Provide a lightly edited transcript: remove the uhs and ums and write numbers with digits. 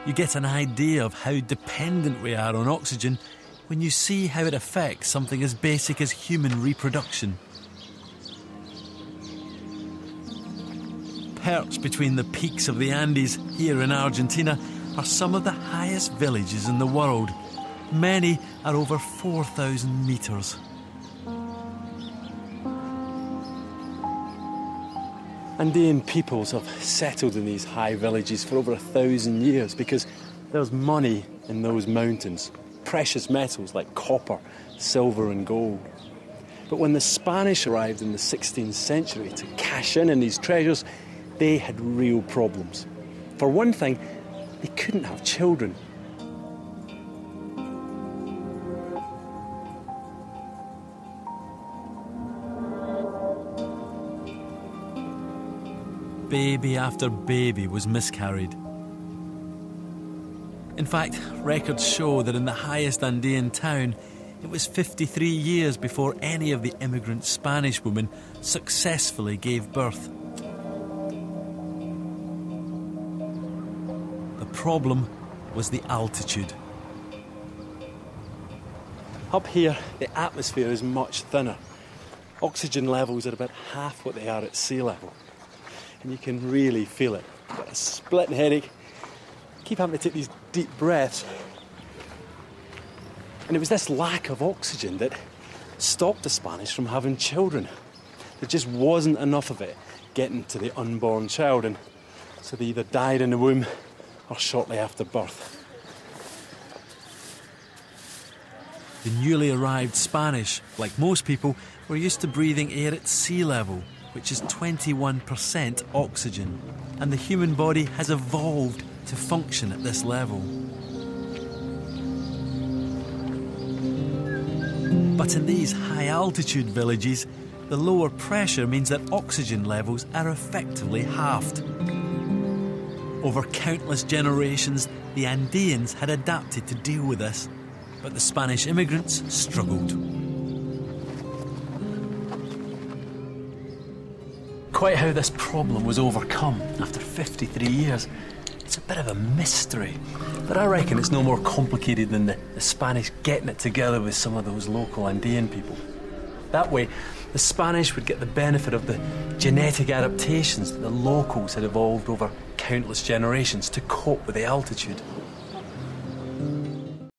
You get an idea of how dependent we are on oxygen when you see how it affects something as basic as human reproduction. Perched between the peaks of the Andes here in Argentina are some of the highest villages in the world. Many are over 4,000 metres. Andean peoples have settled in these high villages for over 1,000 years because there's money in those mountains, precious metals like copper, silver and gold. But when the Spanish arrived in the 16th century to cash in these treasures, they had real problems. For one thing, they couldn't have children. Baby after baby was miscarried. In fact, records show that in the highest Andean town, it was 53 years before any of the immigrant Spanish women successfully gave birth. The problem was the altitude. Up here, the atmosphere is much thinner. Oxygen levels are about half what they are at sea level. And you can really feel it. You've got a splitting headache. Keep having to take these deep breaths. And it was this lack of oxygen that stopped the Spanish from having children. There just wasn't enough of it getting to the unborn child, and so they either died in the womb or shortly after birth. The newly arrived Spanish, like most people, were used to breathing air at sea level, which is 21% oxygen, and the human body has evolved to function at this level. But in these high-altitude villages, the lower pressure means that oxygen levels are effectively halved. Over countless generations, the Andeans had adapted to deal with this, but the Spanish immigrants struggled. Quite how this problem was overcome after 53 years, it's a bit of a mystery. But I reckon it's no more complicated than the Spanish getting it together with some of those local Andean people. That way, the Spanish would get the benefit of the genetic adaptations that the locals had evolved over countless generations to cope with the altitude.